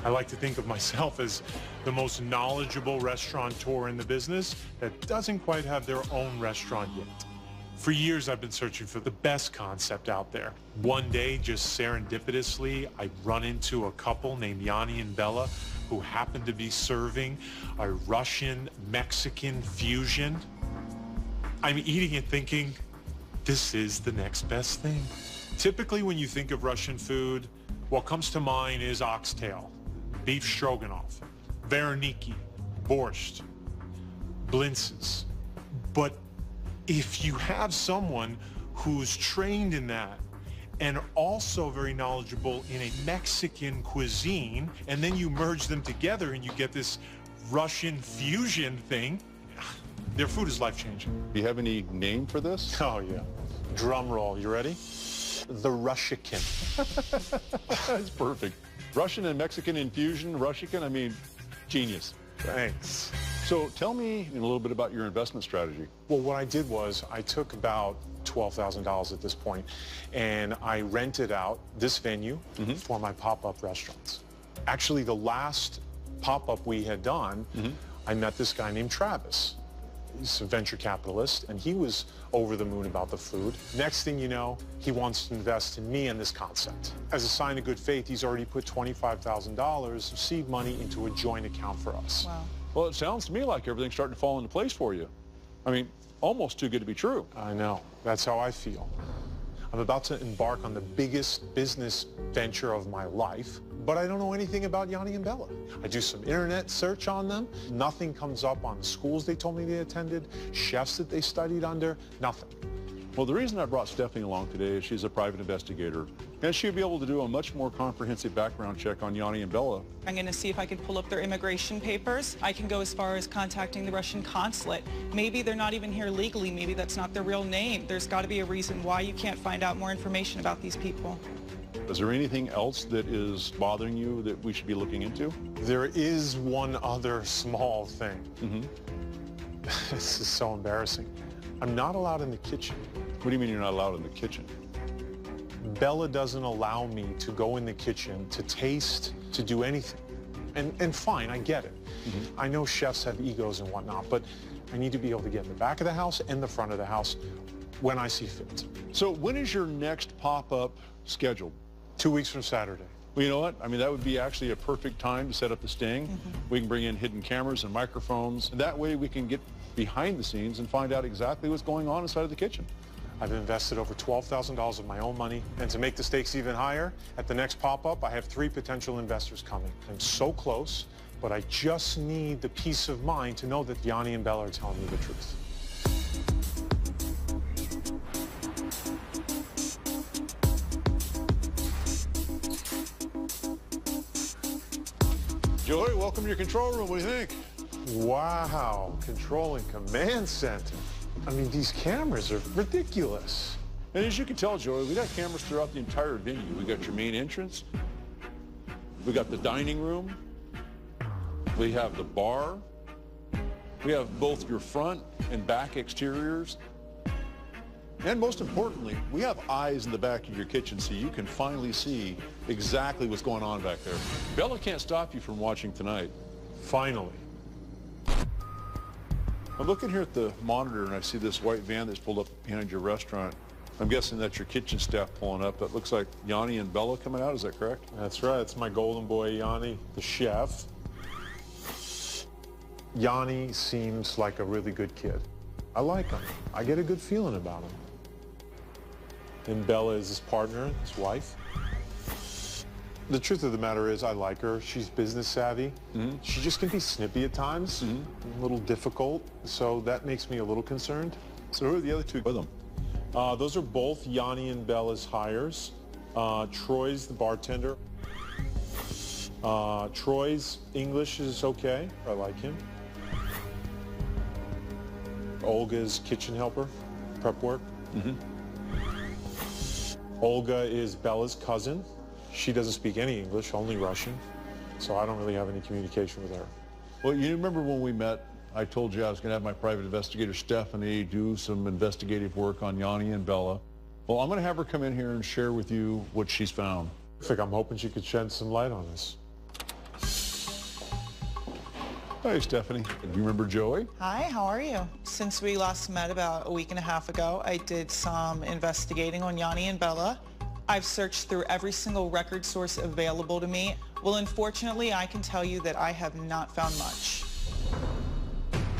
I like to think of myself as the most knowledgeable restaurateur in the business that doesn't quite have their own restaurant yet. For years, I've been searching for the best concept out there. One day, just serendipitously, I run into a couple named Yanni and Bella who happened to be serving a Russian-Mexican fusion. I'm eating it thinking, this is the next best thing. Typically, when you think of Russian food, what comes to mind is oxtail, beef stroganoff, vareniki, borscht, blintzes. But if you have someone who's trained in that and also very knowledgeable in a Mexican cuisine, and then you merge them together and you get this Russian fusion thing, their food is life-changing. Do you have any name for this? Oh, yeah. Drum roll. You ready? The Russican. That's perfect. Russian and Mexican infusion, Russican, I mean, genius. Thanks. So tell me a little bit about your investment strategy. Well, what I did was I took about $12,000 at this point, and I rented out this venue for my pop-up restaurants. Actually, the last pop-up we had done, I met this guy named Travis. He's a venture capitalist, and he was over the moon about the food. Next thing you know, he wants to invest in me and this concept. As a sign of good faith, he's already put $25,000 of seed money into a joint account for us. Wow. Well, it sounds to me like everything's starting to fall into place for you. I mean, almost too good to be true. I know. That's how I feel. I'm about to embark on the biggest business venture of my life, but I don't know anything about Yanni and Bella. I do some internet search on them. Nothing comes up on the schools they told me they attended, chefs that they studied under, nothing. Well, the reason I brought Stephanie along today is she's a private investigator, and she'll be able to do a much more comprehensive background check on Yanni and Bella. I'm going to see if I can pull up their immigration papers. I can go as far as contacting the Russian consulate. Maybe they're not even here legally. Maybe that's not their real name. There's got to be a reason why you can't find out more information about these people. Is there anything else that is bothering you that we should be looking into? There is one other small thing. This is so embarrassing. I'm not allowed in the kitchen. What do you mean you're not allowed in the kitchen? Bella doesn't allow me to go in the kitchen, to taste, to do anything. And fine, I get it. I know chefs have egos and whatnot, but I need to be able to get in the back of the house and the front of the house when I see fit. So when is your next pop-up scheduled? 2 weeks from Saturday. Well, you know what? I mean, that would be actually a perfect time to set up the sting. We can bring in hidden cameras and microphones. And that way we can get behind the scenes and find out exactly what's going on inside of the kitchen. I've invested over $12,000 of my own money, and to make the stakes even higher, at the next pop-up, I have 3 potential investors coming. I'm so close, but I just need the peace of mind to know that Yanni and Bella are telling me the truth. Joey, welcome to your control room. What do you think? Wow, control and command center. I mean, these cameras are ridiculous. And as you can tell, Joey, we got cameras throughout the entire venue. We got your main entrance. We got the dining room. We have the bar. We have both your front and back exteriors. And most importantly, we have eyes in the back of your kitchen so you can finally see exactly what's going on back there. Bella can't stop you from watching tonight. Finally. I'm looking here at the monitor and I see this white van that's pulled up behind your restaurant. I'm guessing that's your kitchen staff pulling up. That looks like Yanni and Bella coming out, is that correct? That's right, it's my golden boy, Yanni, the chef. Yanni seems like a really good kid. I like him. I get a good feeling about him. And Bella is his partner, his wife. The truth of the matter is I like her. She's business savvy. She just can be snippy at times, a little difficult, so that makes me a little concerned. So who are the other two with them? Those are both Yanni and Bella's hires. Troy's the bartender. Troy's English is okay. I like him. Olga's kitchen helper, prep work. Olga is Bella's cousin. She doesn't speak any English, only Russian, so I don't really have any communication with her. Well, you remember when we met, I told you I was going to have my private investigator, Stephanie, do some investigative work on Yanni and Bella. Well, I'm going to have her come in here and share with you what she's found. Perfect. I'm hoping she could shed some light on this. Hi, Stephanie. Do you remember Joey? Hi, how are you? Since we last met about a week and a half ago, I did some investigating on Yanni and Bella. I've searched through every single record source available to me. Well, unfortunately, I can tell you that I have not found much.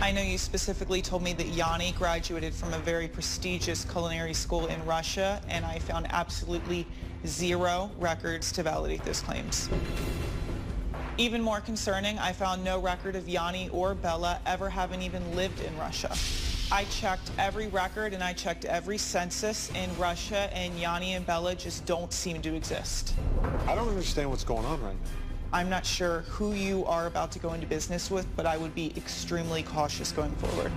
I know you specifically told me that Yanni graduated from a very prestigious culinary school in Russia, and I found absolutely zero records to validate those claims. Even more concerning, I found no record of Yanni or Bella ever having even lived in Russia. I checked every record and I checked every census in Russia, and Yanni and Bella just don't seem to exist. I don't understand what's going on right now. I'm not sure who you are about to go into business with, but I would be extremely cautious going forward.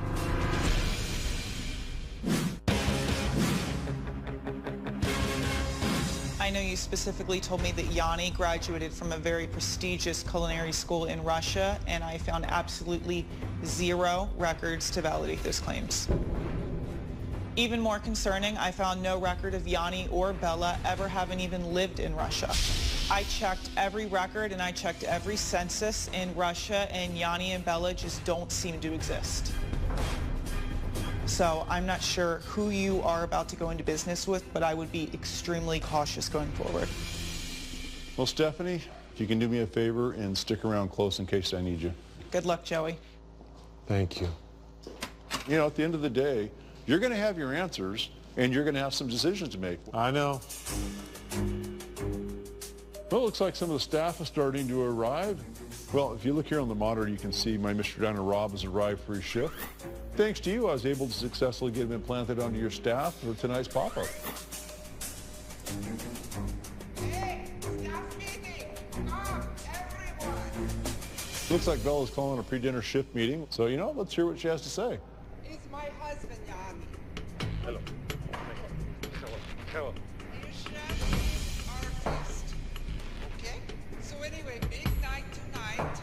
I know you specifically told me that Yanni graduated from a very prestigious culinary school in Russia, and I found absolutely zero records to validate those claims. Even more concerning, I found no record of Yanni or Bella ever having even lived in Russia. I checked every record and I checked every census in Russia, and Yanni and Bella just don't seem to exist. So I'm not sure who you are about to go into business with, but I would be extremely cautious going forward. Well, Stephanie, if you can do me a favor and stick around close in case I need you. Good luck, Joey. Thank you. You know, at the end of the day, you're going to have your answers and you're going to have some decisions to make. I know. Well, it looks like some of the staff is starting to arrive. Well, if you look here on the monitor, you can see my Mr. Diner Rob has arrived for his shift. Thanks to you, I was able to successfully get him implanted onto your staff for tonight's pop-up. Hey, staff meeting! Come, everyone! Looks like Bella's calling a pre-dinner shift meeting. So, you know, let's hear what she has to say. It's my husband, Yanni. Hello. Hello. Your chef is artist. Okay? So anyway, big night tonight.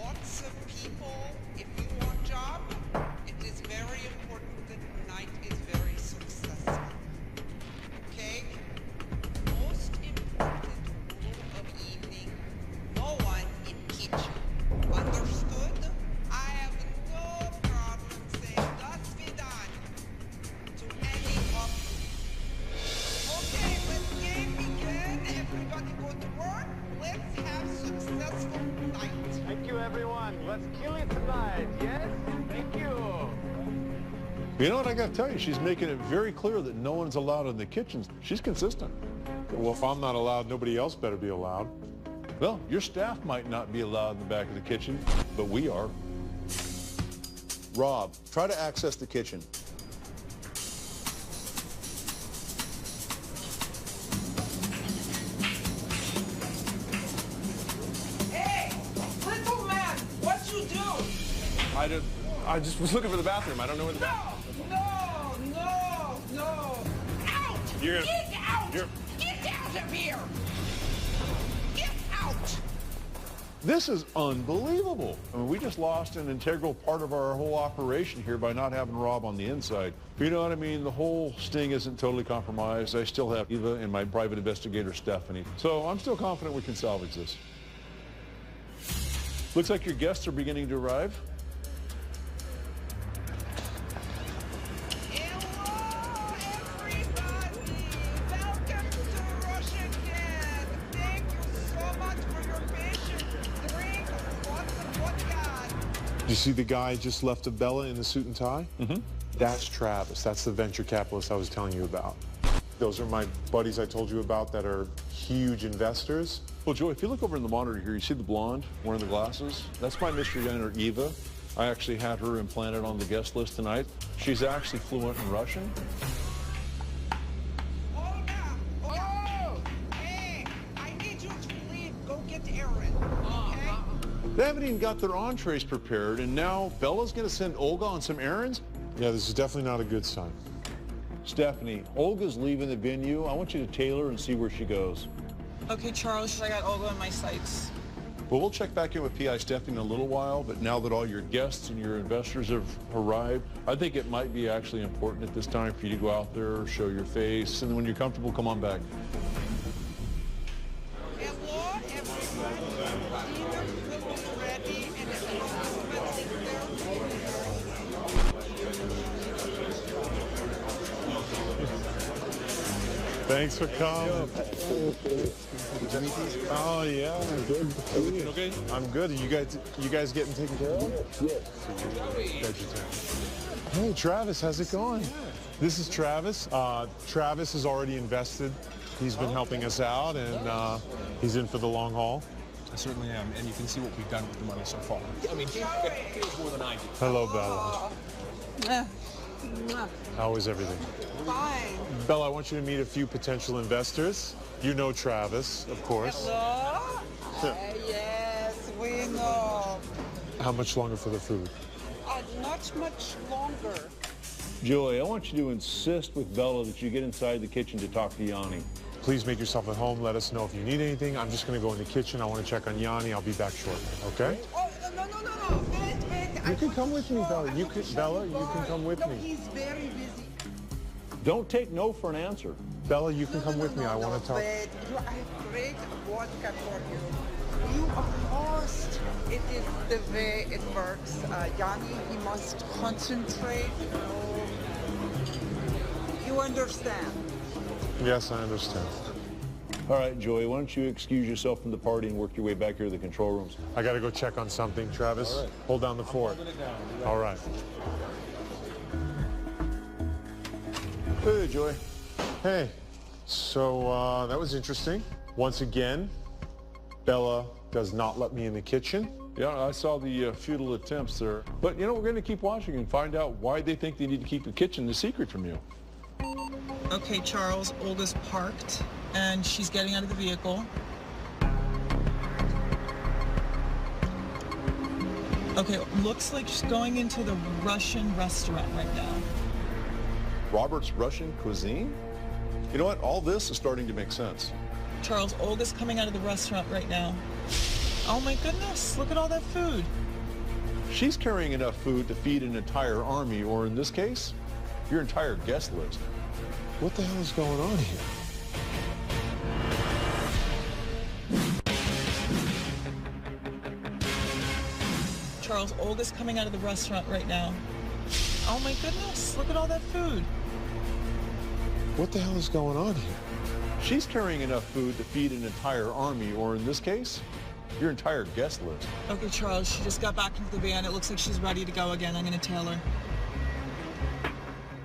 Lots of people. If you want job, it is very important that tonight is very successful. Okay? Most important rule of evening, no one in kitchen. Understood? I have no problem saying das vidanya to any of you. Okay, let's game begin. Everybody go to work. Let's have successful night. Thank you, everyone. Let's kill it tonight, yes? Thank you. You know what, I got to tell you, she's making it very clear that no one's allowed in the kitchen. She's consistent. Well, if I'm not allowed, nobody else better be allowed. Well, your staff might not be allowed in the back of the kitchen, but we are. Rob, try to access the kitchen. Hey, little man, what you do? I just was looking for the bathroom. I don't know where the bathroom. No. Out! You're- Get out! you're- Get out of here! Get out! This is unbelievable. I mean, we just lost an integral part of our whole operation here by not having Rob on the inside. You know what I mean? The whole sting isn't totally compromised. I still have Eva and my private investigator, Stephanie. So I'm still confident we can salvage this. Looks like your guests are beginning to arrive. Hello, everybody! Welcome to Russian Cat! Thank you so much for your patience. Drink lots of vodka. You see the guy just left of Bella in the suit and tie? Mm-hmm. That's Travis. That's the venture capitalist I was telling you about. Those are my buddies I told you about that are huge investors. Well, Joey, if you look over in the monitor here, you see the blonde wearing the glasses? That's my mystery diner, Eva. I actually had her implanted on the guest list tonight. She's actually fluent in Russian. Olga! Oh! Hey, I need you to leave. Go get Aaron. Okay? They haven't even got their entrees prepared, and now Bella's going to send Olga on some errands? Yeah, this is definitely not a good sign. Stephanie, Olga's leaving the venue. I want you to tail her and see where she goes. Okay, Charles, I got Olga on my sights. Well, we'll check back in with P.I. Stephanie in a little while, but now that all your guests and your investors have arrived, I think it might be actually important at this time for you to go out there, show your face, and when you're comfortable, come on back. Hello, everybody. Dinner will be ready in a moment. Thanks for coming. Oh yeah, good. Okay. I'm good. You guys getting taken care of? Hey Travis, how's it going? This is Travis. Travis has already invested. He's been helping us out, and he's in for the long haul. I certainly am, and you can see what we've done with the money so far. I mean, James feels more than I do. Hello, Bella. How is everything? Fine. Bella, I want you to meet a few potential investors. You know Travis, of course. Hello? Yes, we know. How much longer for the food? Not much longer. Joey, I want you to insist with Bella that you get inside the kitchen to talk to Yanni. Please make yourself at home. Let us know if you need anything. I'm just going to go in the kitchen. I want to check on Yanni. I'll be back shortly, okay? Oh, no. Wait. You can come with me, Bella. You can come with me. He's very busy. Don't take no for an answer. Bella, you can come with me. I want to talk. Wait, I have great vodka for you. You are lost. It is the way it works. Yanni, he must concentrate. You understand? Yes, I understand. All right, Joey, why don't you excuse yourself from the party and work your way back here to the control rooms? I got to go check on something. Travis, All right. hold down the fort. All right. Hey, Joey. Hey, so that was interesting. Once again, Bella does not let me in the kitchen. Yeah, I saw the futile attempts there. But, we're going to keep watching and find out why they think they need to keep the kitchen a secret from you. Okay, Charles, Olga's parked, and she's getting out of the vehicle. Okay, looks like she's going into the Russian restaurant right now. Robert's Russian cuisine? You know what? All this is starting to make sense. Charles, Olga's coming out of the restaurant right now. Oh my goodness, look at all that food. She's carrying enough food to feed an entire army, or in this case, your entire guest list. What the hell is going on here? Charles, Olga's coming out of the restaurant right now. Oh my goodness, look at all that food. What the hell is going on here? She's carrying enough food to feed an entire army, or in this case, your entire guest list. Okay, Charles, she just got back into the van. It looks like she's ready to go again. I'm going to tail her.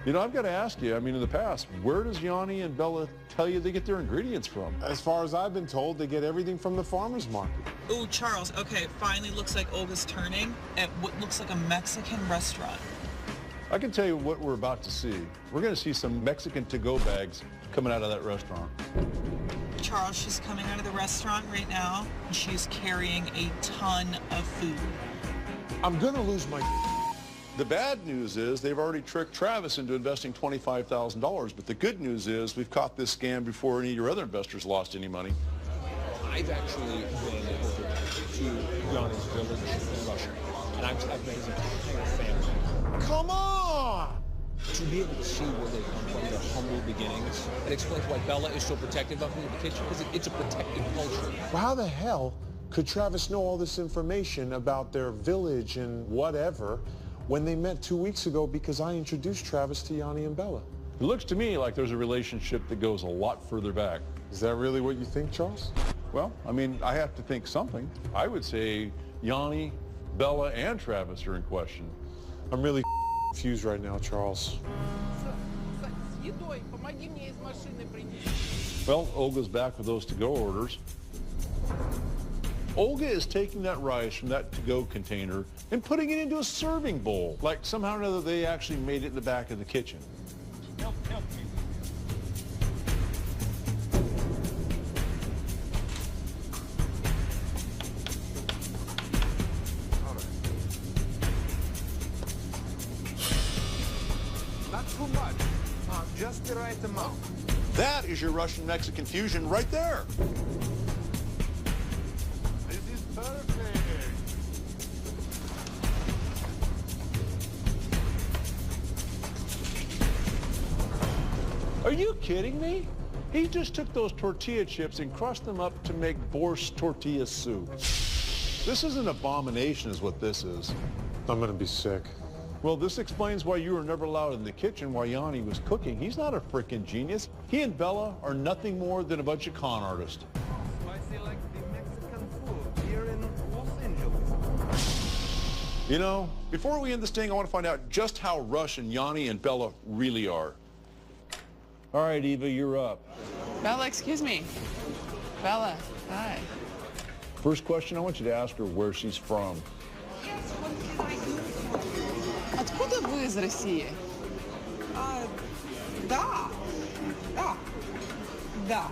I've got to ask you, in the past, where does Yanni and Bella tell you they get their ingredients from? As far as I've been told, they get everything from the farmer's market. Ooh, Charles, okay, finally looks like Olga's turning at what looks like a Mexican restaurant. I can tell you what we're about to see. We're going to see some Mexican to-go bags coming out of that restaurant. Charles, she's coming out of the restaurant right now, and she's carrying a ton of food. I'm going to lose my... The bad news is they've already tricked Travis into investing $25,000, but the good news is we've caught this scam before any of your other investors lost any money. I've actually been to Yanni's village in Russia, and I've met his entire family. Come on! To be able to see where they come from, their humble beginnings, it explains why Bella is so protective of me in the kitchen, because it's a protective culture. Well, how the hell could Travis know all this information about their village and whatever when they met 2 weeks ago because I introduced Travis to Yanni and Bella? It looks to me like there's a relationship that goes a lot further back. Is that really what you think, Charles? Well, I have to think something. I would say Yanni, Bella, and Travis are in question. I'm really confused right now, Charles. Well, Olga's back with those to-go orders. Olga is taking that rice from that to-go container and putting it into a serving bowl. Like somehow or another they actually made it in the back of the kitchen. Help me. Not too much. Just the right amount. That is your Russian-Mexican fusion right there. This is perfect. Are you kidding me? He just took those tortilla chips and crushed them up to make borscht tortilla soup. This is an abomination is what this is. I'm going to be sick. Well, this explains why you were never allowed in the kitchen while Yanni was cooking. He's not a freaking genius. He and Bella are nothing more than a bunch of con artists. Spicy like the Mexican food here in Los Angeles. You know, before we end this thing, I want to find out just how Russian Yanni and Bella really are. All right, Eva, you're up. Bella, excuse me. Bella, hi. First question, I want you to ask her where she's from. Yes, what can I do for you? Откуда вы из России? Да. Да. Да.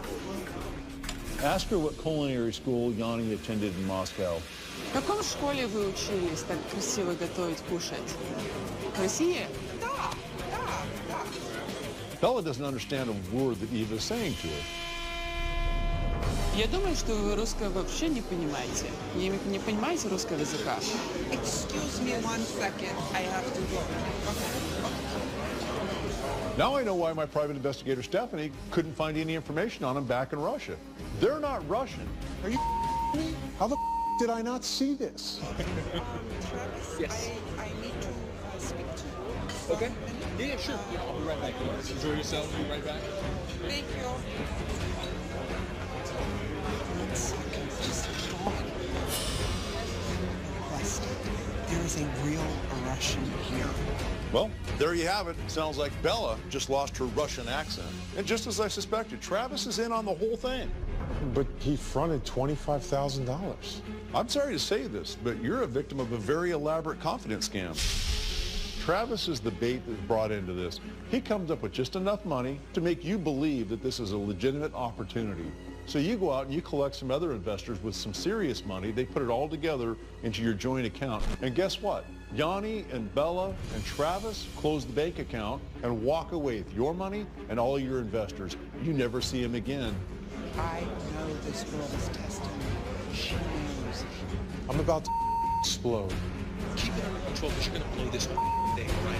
Ask her what culinary school Yanni attended in Moscow. В каком школе вы учились так красиво готовить, кушать? В России? Да. Да. Да. Bella doesn't understand a word that Eva is saying to her. Я думаю, что вы русское вообще не понимаете. Не понимаете русского языка. Excuse me 1 second. I have to go. Okay. Now I know why my private investigator Stephanie couldn't find any information on him back in Russia. They're not Russian. Are you me? How the did I not see this? Travis, Yes. I need to speak to you. Okay. Yeah, sure. Yeah, I'll be right back. Enjoy yourself. Be right back. Thank you. 1 second, just hold on. West, there is a real Russian here. Well, there you have it. Sounds like Bella just lost her Russian accent. And just as I suspected, Travis is in on the whole thing. But he fronted $25,000. I'm sorry to say this, but you're a victim of a very elaborate confidence scam. Travis is the bait that's brought into this. He comes up with just enough money to make you believe that this is a legitimate opportunity. So you go out and you collect some other investors with some serious money. They put it all together into your joint account. And guess what? Yanni and Bella and Travis close the bank account and walk away with your money and all your investors. You never see them again. I know this girl is testing me. She knows. I'm about to explode. Keep it under control because you're going to blow this thing, right?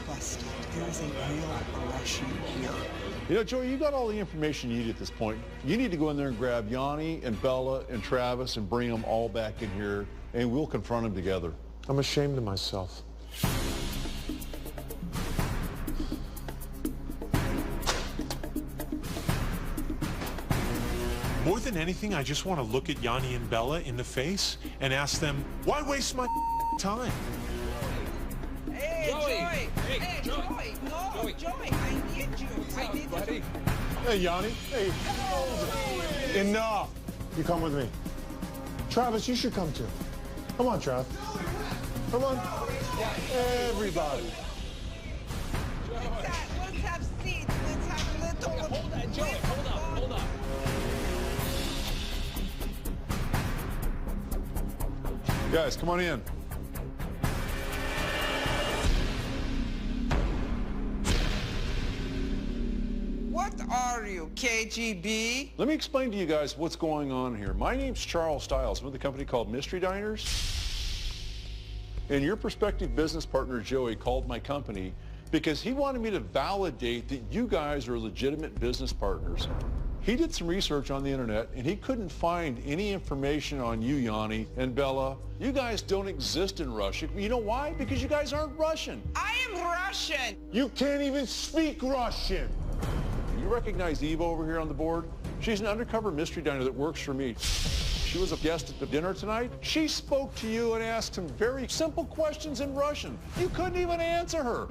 Busted. There is a real Russian here. You know, Joey, you got all the information you need at this point. You need to go in there and grab Yanni and Bella and Travis and bring them all back in here, and we'll confront them together. I'm ashamed of myself. More than anything, I just want to look at Yanni and Bella in the face and ask them, why waste my time? Hey, Joey! Joey! Hey, Hey, Joey! Joey! No, Joey! Joey, I need you. I need Buddy. you. Hey, Yanni. Hey. Enough. You come with me. Travis, you should come too. Come on, Trav. Come on. Everybody. Let's have seats. Let's have a little. Hold that, Joey. Hold up. Hold up. Guys, come on in. What are you, KGB? Let me explain to you guys what's going on here. My name's Charles Stiles. I'm with a company called Mystery Diners. And your prospective business partner, Joey, called my company because he wanted me to validate that you guys are legitimate business partners. He did some research on the internet and he couldn't find any information on you, Yanni and Bella. You guys don't exist in Russia. You know why? Because you guys aren't Russian. I am Russian. You can't even speak Russian. You recognize Eva over here on the board? She's an undercover mystery diner that works for me. She was a guest at the dinner tonight. She spoke to you and asked some very simple questions in Russian. You couldn't even answer her.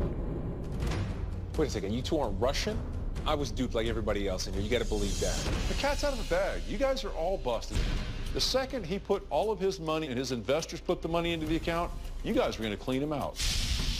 Wait a second. You two aren't Russian? I was duped like everybody else in here. You got to believe that. The cat's out of the bag. You guys are all busted. The second he put all of his money and his investors put the money into the account, you guys were going to clean him out.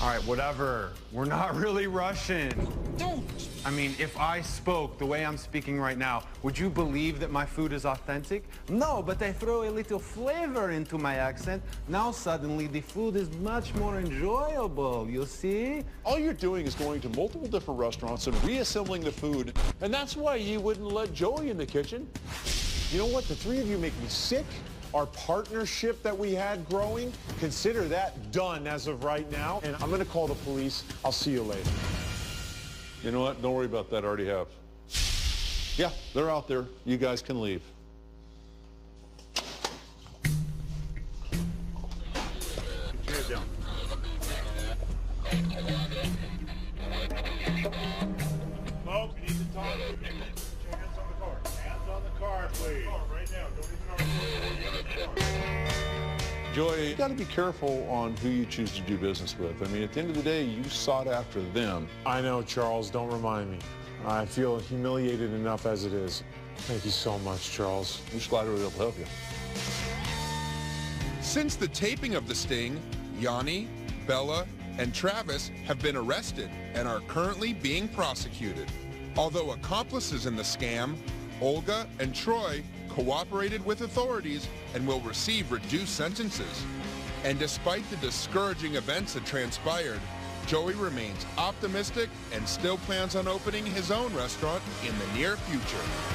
All right, whatever. We're not really Russian. Don't. I mean, if I spoke the way I'm speaking right now, would you believe that my food is authentic? No, but I throw a little flavor into my accent. Now suddenly the food is much more enjoyable, you see? All you're doing is going to multiple different restaurants and reassembling the food, and that's why you wouldn't let Joey in the kitchen. You know what? The three of you make me sick. Our partnership that we had growing, consider that done as of right now. And I'm going to call the police. I'll see you later. You know what? Don't worry about that. I already have. Yeah, they're out there. You guys can leave. Joey, you got to be careful on who you choose to do business with. I mean, at the end of the day, you sought after them. I know, Charles. Don't remind me. I feel humiliated enough as it is. Thank you so much, Charles. I'm just glad we were able to help you. Since the taping of The Sting, Yanni, Bella, and Travis have been arrested and are currently being prosecuted. Although accomplices in the scam, Olga and Troy cooperated with authorities and will receive reduced sentences. And despite the discouraging events that transpired, Joey remains optimistic and still plans on opening his own restaurant in the near future.